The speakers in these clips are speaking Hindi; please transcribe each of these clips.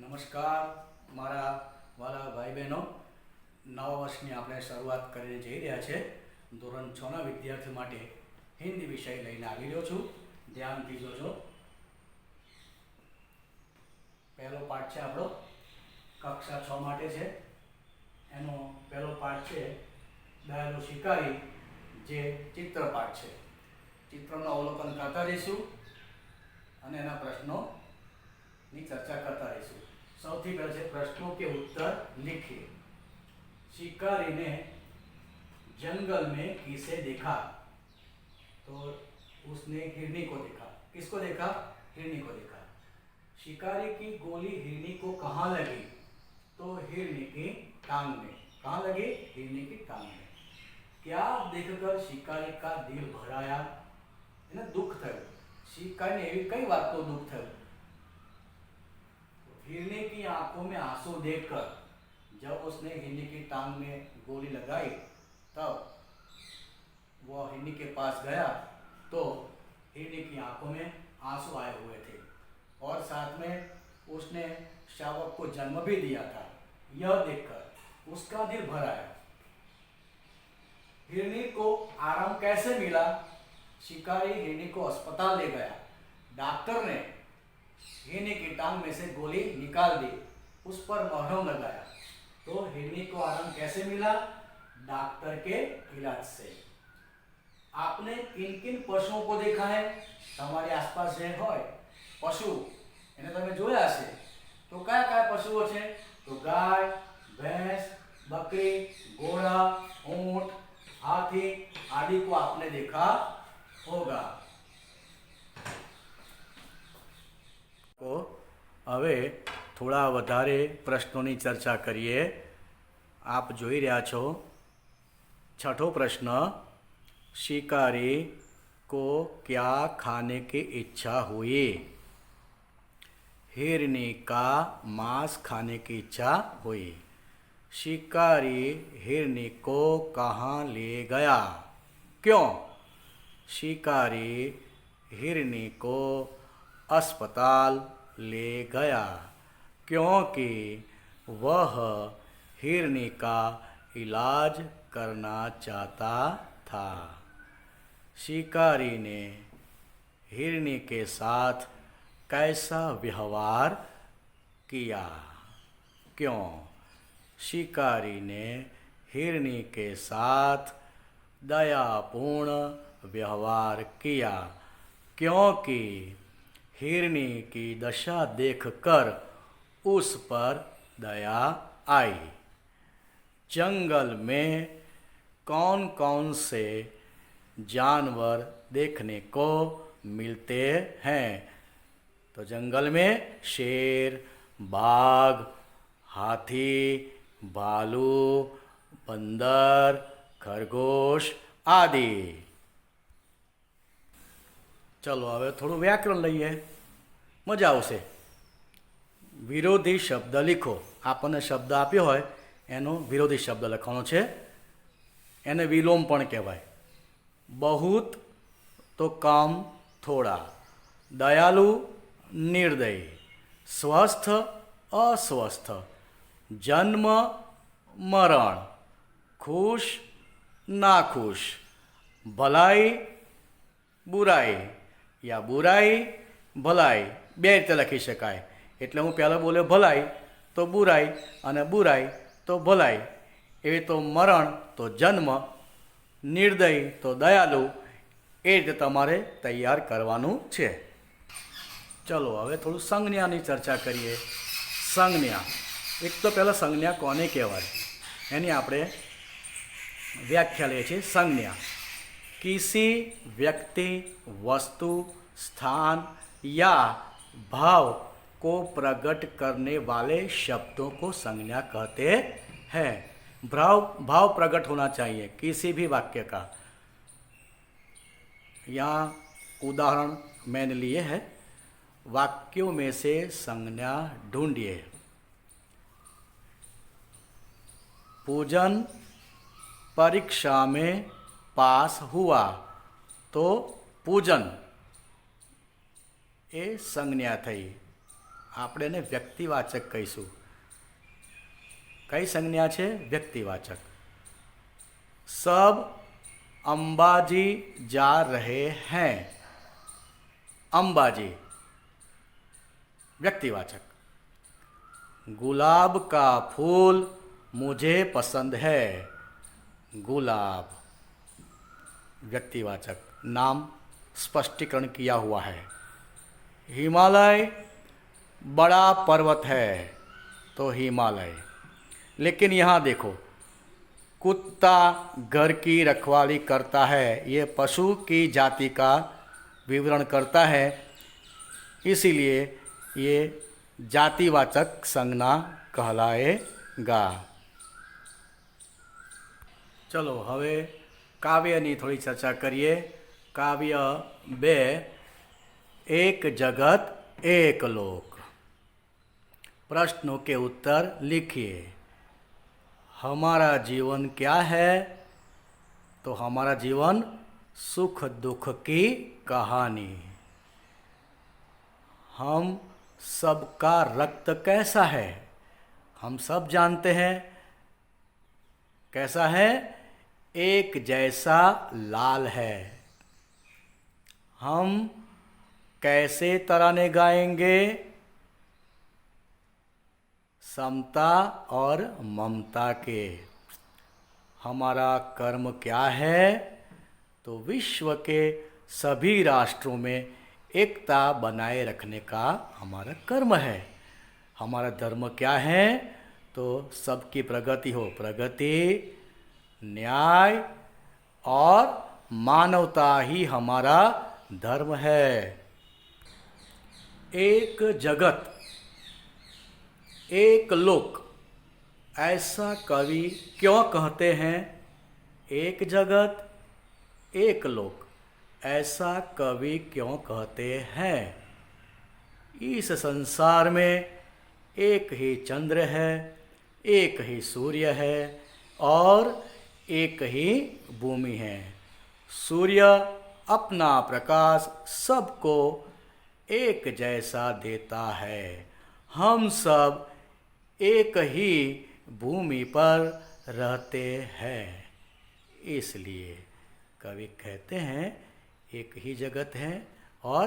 નમસ્કાર મારા વાલા ભાઈ બહેનો, નવા વર્ષની આપણે શરૂઆત કરીને જઈ રહ્યા છે. ધોરણ 6ના વિદ્યાર્થીઓ માટે હિન્દી વિષય લઈને આવી રહ્યો છું. ધ્યાનથી જોજો. પહેલો પાઠ છે આપણો કક્ષા 6 માટે છે. એનો પહેલો પાઠ છે દયાલુ શિકારી, જે ચિત્રપાઠ છે. ચિત્રનું અવલોકન કરતા રહીશું અને એના પ્રશ્નોની ચર્ચા કરતા રહીશું. સૌથી पहले છે प्रश्नों के उत्तर लिखिए. शिकारी ने जंगल में किसे देखा? तो उसने हिरनी को देखा. किसको देखा? हिरनी को देखा. शिकारी की गोली हिरनी को कहाँ लगी? तो हिरनी की टांग में. कहाँ लगी? हिरनी की टांग में. क्या देखकर शिकारी का दिल भराया? એને દુઃખ થયું. शिकारी ने एवी कई बात तो दुख થયું. हिरनी की आंखों में आंसू देखकर जब उसने हिरनी की टांग में गोली लगाई, तब वह हिरनी के पास गया तो हिरनी की आंखों में आंसू आए हुए थे और साथ में उसने शावक को जन्म भी दिया था. यह देखकर उसका दिल भर आया. हिरनी को आराम कैसे मिला? शिकारी हिरनी को अस्पताल ले गया. डॉक्टर ने हिरनी की टांग में से गोली निकाल दी, उस पर मरहम लगाया. तो हिरनी को आराम कैसे मिला? डॉक्टर के इलाज से. आपने किन किन पशुओं को देखा है? हमारे आसपास जे होय पशु એને તમે જોયા હશે. તો કયા કયા પશુઓ છે? તો ગાય, ભેંસ, બકરી, ઘોડા, ઊંટ, हाथी आदि को आपने देखा होगा. तो હવે થોડા વધારે પ્રશ્નોની ચર્ચા કરીએ. આપ જોઈ રહ્યા છો छठो प्रश्न, शिकारी को क्या खाने की इच्छा हुई? हिरनी का मांस खाने की इच्छा हुई. शिकारी हिरनी को कहाँ ले गया? क्यों? शिकारी हिरनी को अस्पताल ले गया क्योंकि वह हिरनी का इलाज करना चाहता था. शिकारी ने हिरनी के साथ कैसा व्यवहार किया? क्यों? शिकारी ने हिरनी के साथ दयापूर्ण व्यवहार किया क्योंकि हिरनी की दशा देखकर उस पर दया आई. जंगल में कौन कौन से जानवर देखने को मिलते हैं? तो जंगल में शेर, बाघ, हाथी, भालू, बंदर, खरगोश आदि. चलो હવે થોડું વ્યાકરણ લઈએ, મજા આવશે. વિરોધી શબ્દ લીખો. આપણને શબ્દ આપ્યો હોય એનો વિરોધી શબ્દ લખવાનો છે. એને વિલોમ પણ કહેવાય. બહુત તો કમ, થોડા. દયાલુ, નિર્દયી. સ્વસ્થ, अस्वस्थ. जन्म, मरण. खुश, नाखुश. भलाई, बुराई या बुराई भलाई બે રીતે લખી શકાય. એટલે હું પહેલાં બોલ્યો ભલાઈ તો બુરાઈ અને બુરાઈ તો ભલાઈ. એવી તો મરણ તો જન્મ, નિર્દય તો દયાલુ. એ રીતે તમારે તૈયાર કરવાનું છે. ચલો હવે થોડું સંજ્ઞાની ચર્ચા કરીએ. સંજ્ઞા. એક તો પહેલાં સંજ્ઞા કોને કહેવાય એની આપણે વ્યાખ્યા લઈએ છીએ. संज्ञा किसी व्यक्ति, वस्तु, स्थान या भाव को प्रकट करने वाले शब्दों को संज्ञा कहते हैं. भाव प्रकट होना चाहिए किसी भी वाक्य का. यहाँ उदाहरण मैंने लिए है. वाक्यों में से संज्ञा ढूंढिए. पूजन परीक्षा में पास हुआ तो पूजन એ સંજ્ઞા થઈ. આપણે એને વ્યક્તિવાચક કહીશું. કઈ સંજ્ઞા છે? વ્યક્તિવાચક. सब अंबाजी जा रहे हैं. अंबाजी व्यक्तिवाचक. गुलाब का फूल मुझे पसंद है. गुलाब व्यक्तिवाचक. नाम स्पष्टीकरण किया हुआ है. हिमालय बड़ा पर्वत है तो हिमालय. लेकिन यहाँ देखो, कुत्ता घर की रखवाली करता है, ये पशु की जाति का विवरण करता है, इसीलिए ये जातिवाचक संज्ञा कहलाएगा. चलो હવે કાવ્યની થોડી ચર્ચા કરીએ. કાવ્ય 2 एक जगत एक लोक. प्रश्नों के उत्तर लिखिए. हमारा जीवन क्या है? तो हमारा जीवन सुख दुख की कहानी. हम सबका रक्त कैसा है? हम सब जानते हैं. कैसा है? एक जैसा लाल है. हम कैसे तराने गाएंगे? समता और ममता के. हमारा कर्म क्या है? तो विश्व के सभी राष्ट्रों में एकता बनाए रखने का हमारा कर्म है. हमारा धर्म क्या है? तो सबकी प्रगति हो. प्रगति, न्याय और मानवता ही हमारा धर्म है. एक जगत एक लोक, ऐसा कवि क्यों कहते हैं? एक जगत एक लोक, ऐसा कवि क्यों कहते हैं? इस संसार में एक ही चंद्र है, एक ही सूर्य है और एक ही भूमि है. सूर्य अपना प्रकाश सबको एक जैसा देता है. हम सब एक ही भूमि पर रहते हैं, इसलिए कवि कहते हैं एक ही जगत है और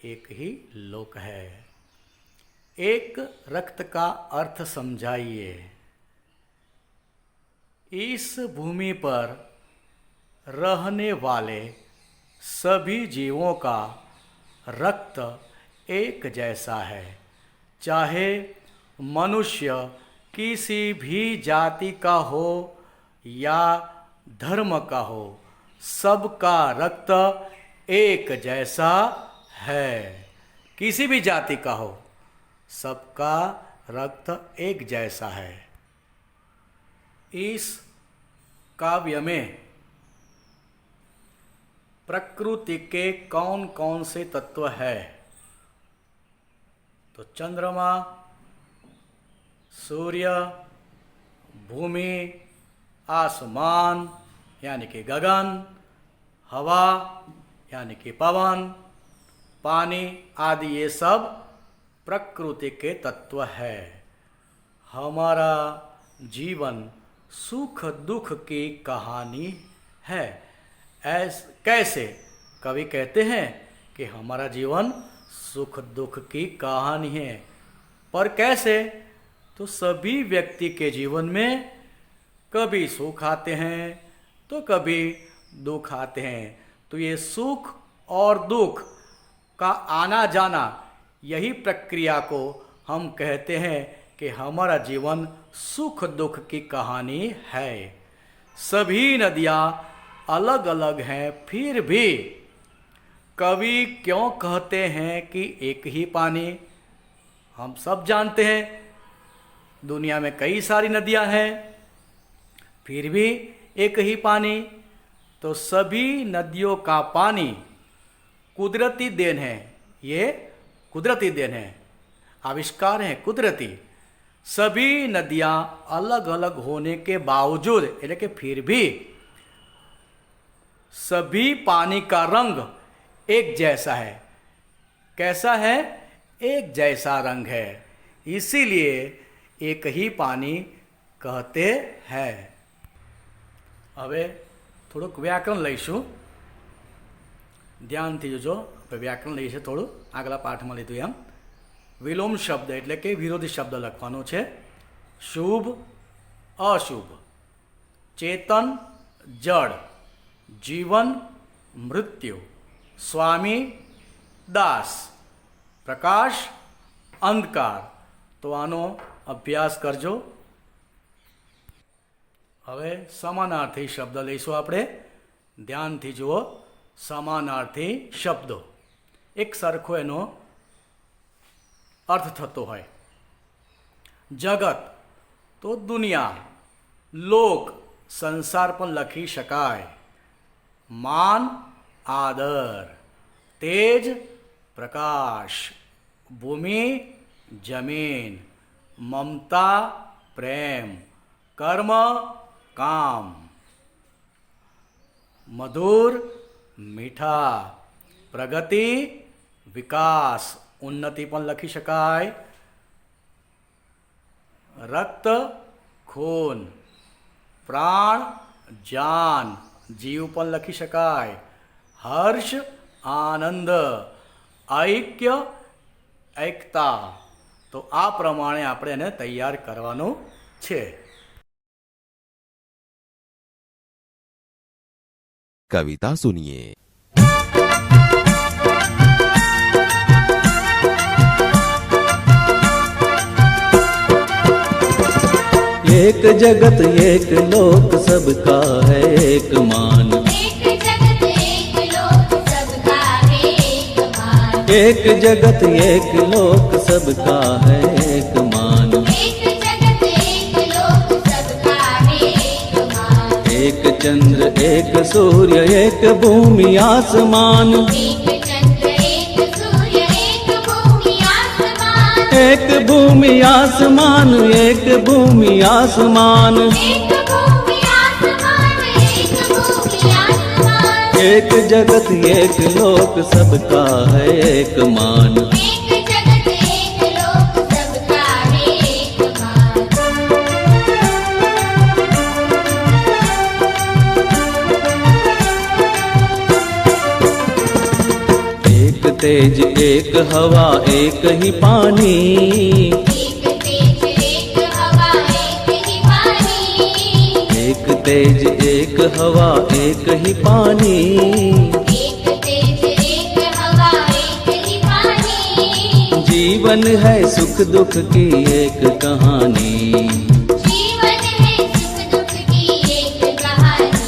एक ही लोक है. एक रक्त का अर्थ समझाइए. इस भूमि पर रहने वाले सभी जीवों का रक्त एक जैसा है. चाहे मनुष्य किसी भी जाति का हो या धर्म का हो, सबका रक्त एक जैसा है. किसी भी जाति का हो, सबका रक्त एक जैसा है. इस काव्य में प्रकृति के कौन कौन से तत्व है? तो चंद्रमा, सूर्य, भूमि, आसमान यानी कि गगन, हवा यानी कि पवन, पानी आदि ये सब प्रकृति के तत्व है. हमारा जीवन सुख दुख की कहानी है. कैसे? कवि कहते हैं कि हमारा जीवन सुख दुख की कहानी है. पर कैसे? तो सभी व्यक्ति के जीवन में कभी सुख आते हैं तो कभी दुख आते हैं. तो ये सुख और दुख का आना जाना, यही प्रक्रिया को हम कहते हैं कि हमारा जीवन सुख दुख की कहानी है. सभी नदियाँ अलग अलग हैं, फिर भी कवि क्यों कहते हैं कि एक ही पानी? हम सब जानते हैं दुनिया में कई सारी नदियां हैं, फिर भी एक ही पानी. तो सभी नदियों का पानी कुदरती देन है. ये कुदरती देन है, आविष्कार है कुदरती. सभी नदियां अलग अलग होने के बावजूद, यानी कि फिर भी सभी पानी का रंग एक जैसा है. कैसा है? एक जैसा रंग है, इसीलिए एक ही पानी कहते हैं। હવે થોડુંક વ્યાકરણ લઈશું, ધ્યાનથી જોજો. આપણે વ્યાકરણ લઈએ છીએ થોડું, આગલા પાઠમાં લીધું એમ. વિલોમ શબ્દ એટલે કે વિરોધી શબ્દ લખવાનો છે. શુભ અશુભ, ચેતન જડ, જીવન મૃત્યુ, સ્વામી દાસ, પ્રકાશ અંધકાર. તો આનો અભ્યાસ કરજો. હવે સમાનાર્થી શબ્દ લઈશું આપણે. ધ્યાનથી જુઓ. સમાનાર્થી શબ્દો એક સરખો એનો અર્થ થતો હોય. જગત તો દુનિયા, લોક સંસાર પણ લખી શકાય. માન આદર, તેજ પ્રકાશ, ભૂમિ જમીન, મમતા પ્રેમ, કર્મ કામ, મધુર મીઠા, પ્રગતિ વિકાસ, ઉન્નતિ પણ લખી શકાય. રક્ત ખૂન, પ્રાણ જાન, જીવ પણ લખી શકાય. હર્ષ આનંદ, ઐક્ય એકતા. તો આ પ્રમાણે આપણે એને તૈયાર કરવાનું છે. कविता सुनिए। एक जगत एक लोक सबका है एक मान। एक जगत एक लोक सबका है एक मान। एक जगत एक लोक सबका है एक मान। एक जगत एक लोक सबका है एक मान। एक चंद्र एक सूर्य एक भूमि आसमान। एक चंद्र एक सूर्य एक भूमि आसमान। एक भूमि आसमान एक भूमि आसमान। एक भूमि आसमान एक भूमि आसमान। एक जगत एक लोक सबका है एक मान। एक जगत एक लोक सबका है एक मान। एक तेज एक हवा एक ही पानी। एक तेज एक हवा एक ही पानी। एक तेज एक हवा एक ही पानी। एक तेज एक हवा एक ही पानी। जीवन है सुख दुख की एक कहानी। जीवन है सुख दुख की एक कहानी।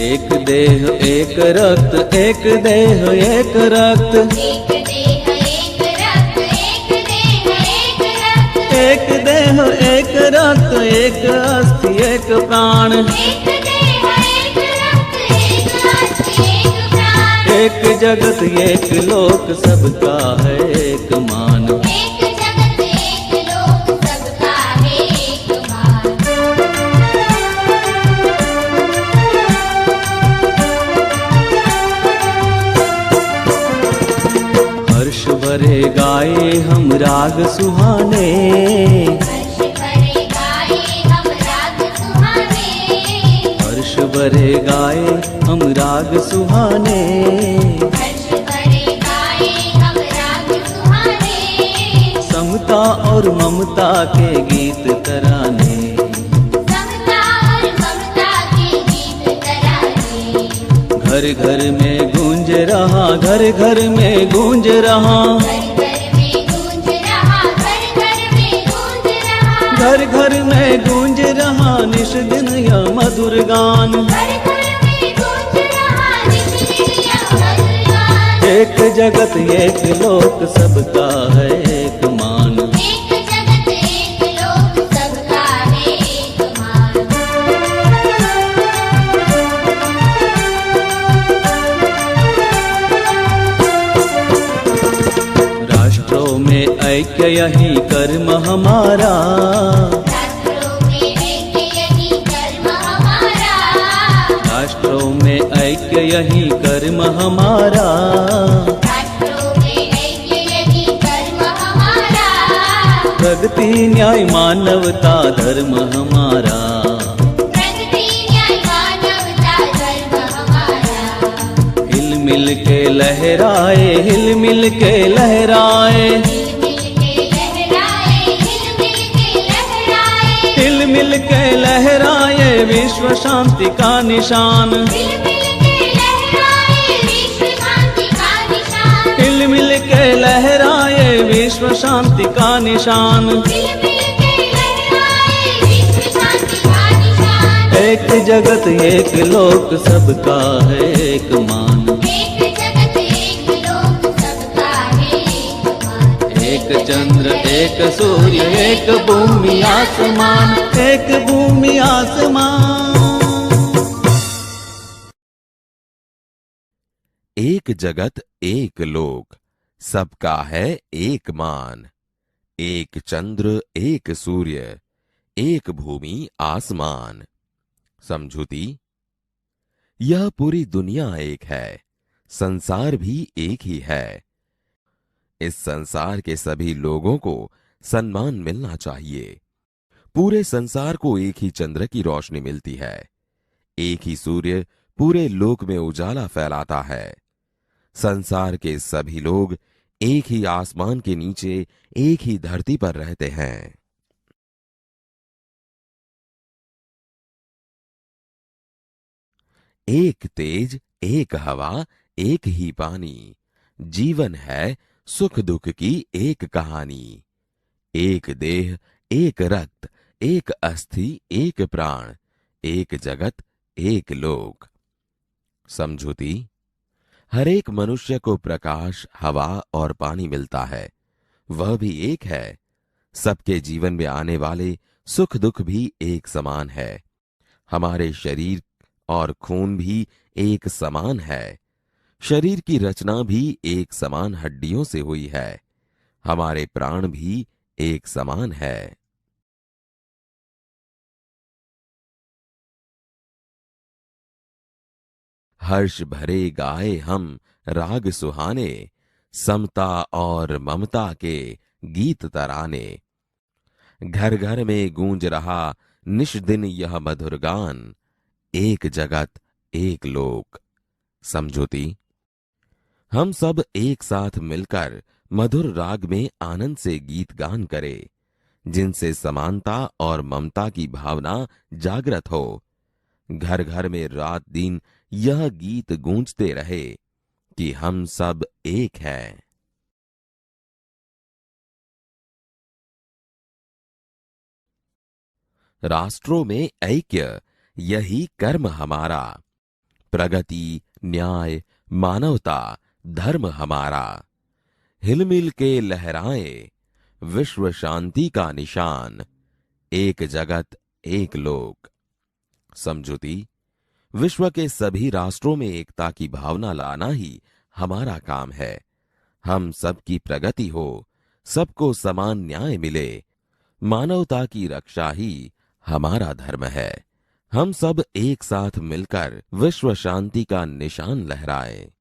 एक देह एक रक्त एक देह एक रक्त। एक देह एक रक्त एक देह एक रक्त। एक देह एक रक्त एक अस्थि एक प्राण। एक देह एक रक्त एक अस्थि एक प्राण। एक जगत एक लोक सबका है एक मान। एक जगत एक लोक सबका है एक मान। हर्ष भरे गाए हम राग सुहाने। हर्ष भरे गाए हम राग सुहाने। हर्ष भरे गाए हम राग सुहाने। हर्ष भरे गाए हम राग सुहाने। समता और ममता के गीत तराने। समता और ममता के गीत तराने। घर घर में गूंज रहा घर घर में गूंज रहा। घर घर में गूंज रहा घर घर में गूंज रहा। घर घर में गूंज रहा निश दिन यह मधुर गान। घर घर में गूंज रहा निश्चित यह मधुर गान। एक जगत एक लोक सबका है एक मान। एक जगत एक लोक सबका है एक मान। राष्ट्रों में ऐक्य यही कर्म हमारा। राष्ट्रों में ऐक्य यही कर्म हमारा। राष्ट्रों में ऐक्य यही कर्म हमारा। राष्ट्रों में ऐक्य यही कर्म प्रगति न्याय मानवता धर्म हमारा। प्रगति न्याय मानवता धर्म हमारा। हिल मिल के लहराए, हिल मिल के लहराए, हिल मिल के लहराए, हिल मिल के लहराए, हिल मिल के लहराए विश्व शांति का निशान। हिल मिल के लहराए विश्व शांति का निशान। हिल मिल के लहराए विश्व शांति का निशान। हिल मिल के लहराए विश्व शांति का निशान। एक जगत एक लोक सबका है एक मान। एक जगत एक लोक सबका है एक मान। एक चंद्र एक सूर्य एक भूमि आसमान, एक भूमि आसमान। एक जगत एक लोक सबका है एक मान। एक चंद्र एक सूर्य एक भूमि आसमान। समझूती। यह पूरी दुनिया एक है, संसार भी एक ही है। इस संसार के सभी लोगों को सम्मान मिलना चाहिए। पूरे संसार को एक ही चंद्र की रोशनी मिलती है। एक ही सूर्य पूरे लोक में उजाला फैलाता है। संसार के सभी लोग एक ही आसमान के नीचे एक ही धरती पर रहते हैं। एक तेज एक हवा एक ही पानी। जीवन है सुख दुख की एक कहानी। एक देह एक रक्त एक अस्थि एक प्राण। एक जगत एक लोक। समझूती। हर एक मनुष्य को प्रकाश हवा और पानी मिलता है, वह भी एक है। सबके जीवन में आने वाले सुख दुख भी एक समान है। हमारे शरीर और खून भी एक समान है। शरीर की रचना भी एक समान हड्डियों से हुई है। हमारे प्राण भी एक समान है। हर्ष भरे गाए हम राग सुहाने, समता और ममता के गीत तराने। घर घर में गूंज रहा निष्दिन यह मधुर गान। एक जगत एक लोक। समझौती। हम सब एक साथ मिलकर मधुर राग में आनंद से गीत गान करें, जिनसे समानता और ममता की भावना जागृत हो। घर घर में रात दिन यह गीत गूंजते रहे कि हम सब एक हैं। राष्ट्रों में ऐक्य यही कर्म हमारा। प्रगति न्याय मानवता धर्म हमारा। हिलमिल के लहराए विश्व शांति का निशान। एक जगत एक लोक। समझौती। विश्व के सभी राष्ट्रों में एकता की भावना लाना ही हमारा काम है। हम सबकी प्रगति हो, सबको समान न्याय मिले, मानवता की रक्षा ही हमारा धर्म है। हम सब एक साथ मिलकर विश्व शांति का निशान लहराएं।